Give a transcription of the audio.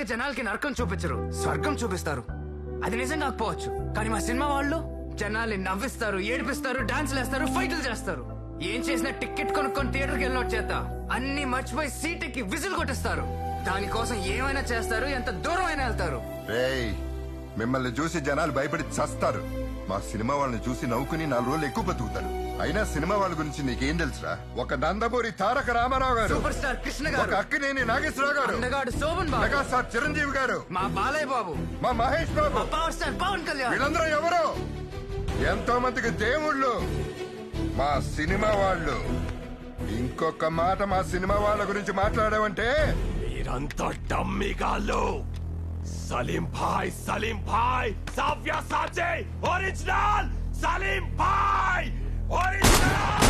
జనాలకి నరకం చూపించరు, స్వర్గం చూపిస్తారు. అది నిజం కాకపోవచ్చు, కానీ మా సినిమా వాళ్ళు జనాల్ని నవ్విస్తారు, ఏడిపిస్తారు, డాన్సులు వేస్తారు, ఫైట్లు చేస్తారు. ఏం చేసినా టికెట్ కొనుక్కొని థియేటర్కి వెళ్ళినట్టు చేత అన్ని మర్చిపోయి సీటుకి విజిల్ కొట్టిస్తారు. దానికోసం ఏమైనా చేస్తారు, ఎంత దూరం అయినా వెళ్తారు. రేయ్, మిమ్మల్ని చూసి జనాలు భయపడి చస్తారు. మా సినిమా వాళ్ళని చూసి నవ్వుకుని 4 రోజులు ఎక్కువ బతుకుతారు. అయినా సినిమా వాళ్ళ గురించి నీకేం తెలుసురా? ఒక నందమూరి తారక రామారావు గారు, సూపర్ స్టార్ కృష్ణ గారు, ఒక అక్కినేని నాగేశ్వరరావు గారు, అందగాడు శోభన్ బాబు, మెగాస్టార్ చిరంజీవి గారు, మా బాలయ్య బాబు, మా మహేష్ బాబు, మా పవర్ స్టార్ పవన్ కళ్యాణ్, వీళ్ళందరూ ఎవరు? ఎంతో మందికి దేవుళ్ళు మా సినిమా వాళ్ళు. ఇంకొక మాట మా సినిమా వాళ్ళ గురించి మాట్లాడావంటే మీరంతా డమ్మిగాళ్ళు. సలీం భాయ్, సవ్య సాచే ఒరిజినల్, సలీం భాయ్ ఒరిజినల్.